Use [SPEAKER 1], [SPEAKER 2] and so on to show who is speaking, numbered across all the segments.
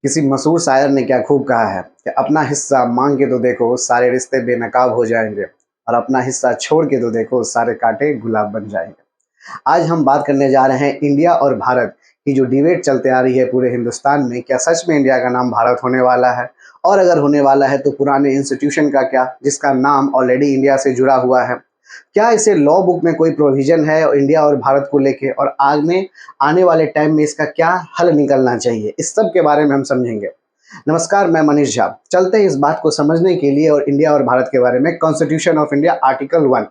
[SPEAKER 1] किसी मशहूर शायर ने क्या खूब कहा है कि अपना हिस्सा मांग के तो देखो सारे रिश्ते बेनकाब हो जाएंगे और अपना हिस्सा छोड़ के तो देखो सारे कांटे गुलाब बन जाएंगे। आज हम बात करने जा रहे हैं इंडिया और भारत की जो डिबेट चलते आ रही है पूरे हिंदुस्तान में। क्या सच में इंडिया का नाम भारत होने वाला है? और अगर होने वाला है तो पुराने इंस्टीट्यूशन का क्या, जिसका नाम ऑलरेडी इंडिया से जुड़ा हुआ है? क्या इसे लॉ बुक में कोई प्रोविजन है और इंडिया और भारत को लेके, और आगे आने वाले टाइम में इसका क्या हल निकलना चाहिए? इस सब के बारे में हम समझेंगे। नमस्कार, मैं मनीष झा। चलते हैं इस बात को समझने के लिए और इंडिया और भारत के बारे में। Constitution of India article 1।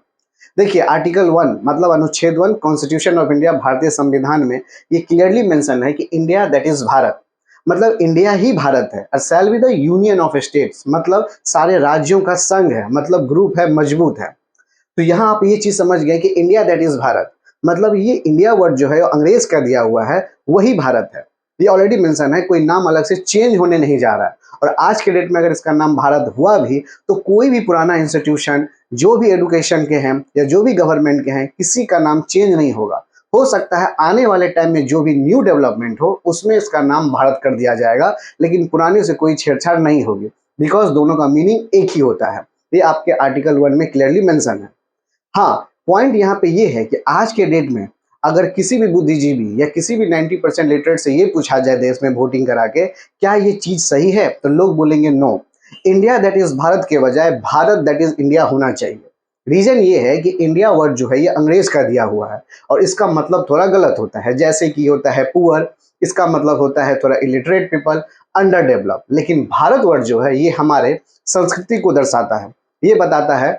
[SPEAKER 1] देखिए, आर्टिकल 1 मतलब अनुच्छेद 1 कॉन्स्टिट्यूशन ऑफ इंडिया, भारतीय संविधान में ये क्लियरली मेंशन है कि इंडिया दैट इज भारत, मतलब इंडिया ही भारत है। और shall be the union of states, मतलब सारे राज्यों का संघ है, मतलब ग्रुप है, मजबूत है। तो यहाँ आप ये चीज समझ गए कि इंडिया दैट इज भारत, मतलब ये इंडिया वर्ड जो है अंग्रेज का दिया हुआ है, वही भारत है। ये ऑलरेडी मेंशन है, कोई नाम अलग से चेंज होने नहीं जा रहा है। और आज के डेट में अगर इसका नाम भारत हुआ भी तो कोई भी पुराना इंस्टीट्यूशन जो भी एडुकेशन के हैं या जो भी गवर्नमेंट के हैं, किसी का नाम चेंज नहीं होगा। हो सकता है आने वाले टाइम में जो भी न्यू डेवलपमेंट हो उसमें इसका नाम भारत कर दिया जाएगा, लेकिन पुराने से कोई छेड़छाड़ नहीं होगी, बिकॉज दोनों का मीनिंग एक ही होता है। ये आपके आर्टिकल 1 में क्लियरली मेंशन है। हाँ, पॉइंट यहाँ पे ये है कि आज के डेट में अगर किसी भी बुद्धिजीवी या किसी भी 90% लिटरेट से ये पूछा जाए देश में वोटिंग करा के क्या ये चीज सही है, तो लोग बोलेंगे no, India that is Bharat के बजाय भारत दैट इज इंडिया होना चाहिए। रीजन ये है कि इंडिया वर्ड जो है ये अंग्रेज का दिया हुआ है और इसका मतलब थोड़ा गलत होता है। जैसे कि होता है पुअर, इसका मतलब होता है थोड़ा इलिटरेट पीपल, अंडर डेवलप। लेकिन भारत वर्ड जो है ये हमारे संस्कृति को दर्शाता है। ये बताता है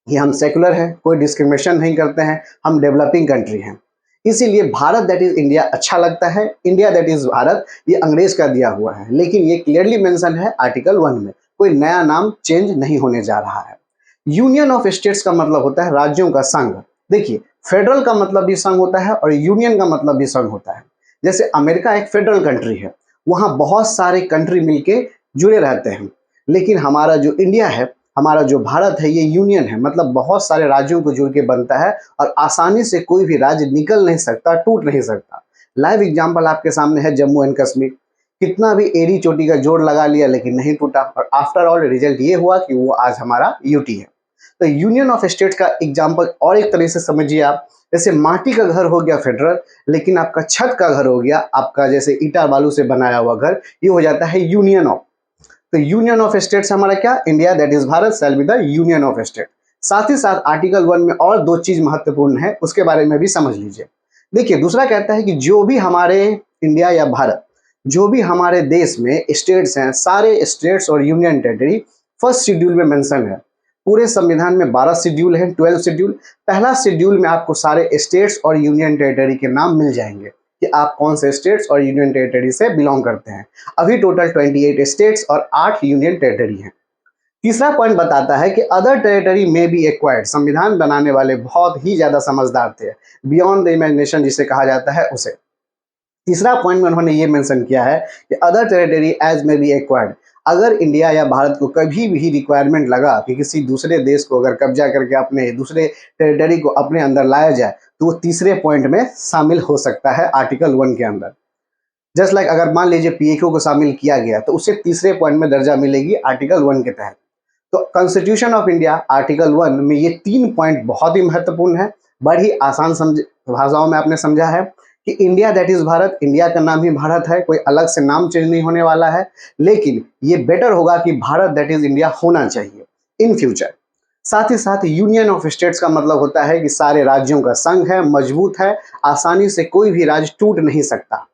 [SPEAKER 1] कि हम सेकुलर हैं, कोई डिस्क्रिमिनेशन नहीं करते हैं, हम डेवलपिंग कंट्री हैं। इसीलिए भारत दैट इज इंडिया अच्छा लगता है। इंडिया दैट इज भारत ये अंग्रेज का दिया हुआ है, लेकिन ये क्लियरली मेंशन है आर्टिकल 1 में, कोई नया नाम चेंज नहीं होने जा रहा है। यूनियन ऑफ स्टेट्स का मतलब होता है राज्यों का संघ। देखिए, फेडरल का मतलब भी संघ होता है और यूनियन का मतलब भी संघ होता है। जैसे अमेरिका एक फेडरल कंट्री है, वहां बहुत सारे कंट्री मिलके जुड़े रहते हैं। लेकिन हमारा जो इंडिया है, हमारा जो भारत है, ये यूनियन है, मतलब बहुत सारे राज्यों को जुड़ के बनता है और आसानी से कोई भी राज्य निकल नहीं सकता, टूट नहीं सकता। लाइव एग्जाम्पल आपके सामने है जम्मू एंड कश्मीर। कितना भी एड़ी चोटी का जोड़ लगा लिया लेकिन नहीं टूटा, और आफ्टर ऑल रिजल्ट ये हुआ कि वो आज हमारा यूटी है। तो यूनियन ऑफ स्टेट्स का एग्जाम्पल और एक तरह से समझिए आप, जैसे माटी का घर हो गया फेडरल, लेकिन आपका छत का घर हो गया, आपका जैसे ईटा बालू से बनाया हुआ घर, ये हो जाता है यूनियन ऑफ। तो यूनियन ऑफ स्टेट्स हमारा क्या, India that is Bharat shall be the union of state. साथ ही साथ आर्टिकल 1 में और दो चीज महत्वपूर्ण है, उसके बारे में भी समझ लीजिए। देखिए, दूसरा कहता है कि जो भी हमारे इंडिया या भारत, जो भी हमारे देश में स्टेट्स हैं, सारे स्टेट्स और यूनियन टेरिटरी फर्स्ट शेड्यूल में मेंशन है। पूरे संविधान में 12 शेड्यूल है, 12 शेड्यूल। पहला शेड्यूल में आपको सारे स्टेट्स और यूनियन टेरिटरी के नाम मिल जाएंगे कि आप कौन से स्टेट्स और यूनियन टेरिटरी से बिलोंग करते हैं। अभी टोटल 28 स्टेट्स और 8 यूनियन टेरिटरी हैं। तीसरा पॉइंट बताता है कि अदर टेरिटरी में बी एक्वायर्ड। संविधान बनाने वाले बहुत ही ज्यादा समझदार थे, बियॉन्ड द इमेजिनेशन जिसे कहा जाता है उसे। तीसरा पॉइंट में उन्होंने ये मेंशन किया है कि अदर टेरिटरी एज में बी एक्वायर्ड। अगर इंडिया या भारत को कभी भी रिक्वायरमेंट लगा कि किसी दूसरे देश को अगर कब्जा करके अपने दूसरे टेरिटरी को अपने अंदर लाया जाए, तो वो तीसरे पॉइंट में शामिल हो सकता है आर्टिकल 1 के अंदर। जस्ट लाइक अगर मान लीजिए पीएक्यू को शामिल किया गया तो उसे तीसरे पॉइंट में दर्जा मिलेगी आर्टिकल 1 के तहत। तो कॉन्स्टिट्यूशन ऑफ इंडिया आर्टिकल 1 में ये 3 पॉइंट बहुत ही महत्वपूर्ण है। बड़ी आसान भाषाओं में आपने समझा है कि India that is Bharat, India का नाम ही भारत है, कोई अलग से नाम चेंज नहीं होने वाला है। लेकिन ये बेटर होगा कि भारत दैट इज इंडिया होना चाहिए इन फ्यूचर। साथ ही साथ यूनियन ऑफ स्टेट्स का मतलब होता है कि सारे राज्यों का संघ है, मजबूत है, आसानी से कोई भी राज्य टूट नहीं सकता।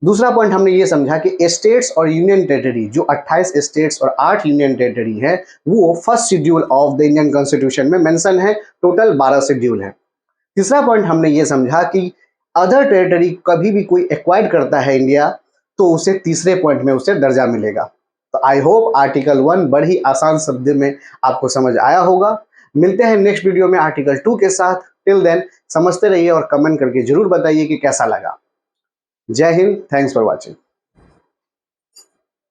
[SPEAKER 1] दूसरा पॉइंट हमने ये समझा कि स्टेट्स और यूनियन टेरिटरी, जो 28 स्टेट्स और 8 यूनियन टेरिटरी है, वो first schedule of the Indian constitution में मेंशन है। टोटल 12 शेड्यूल है। तीसरा पॉइंट हमने ये समझा कि अदर टेरिटरी कभी भी कोई एक्वायर्ड करता है इंडिया, तो उसे तीसरे पॉइंट में उसे दर्जा मिलेगा। तो आई होप आर्टिकल 1 बड़ी आसान शब्द में आपको समझ आया होगा। मिलते हैं नेक्स्ट वीडियो में आर्टिकल 2 के साथ। टिल देन समझते रहिए और कमेंट करके जरूर बताइए कि कैसा लगा। जय हिंद, थैंक्स फॉर वॉचिंग।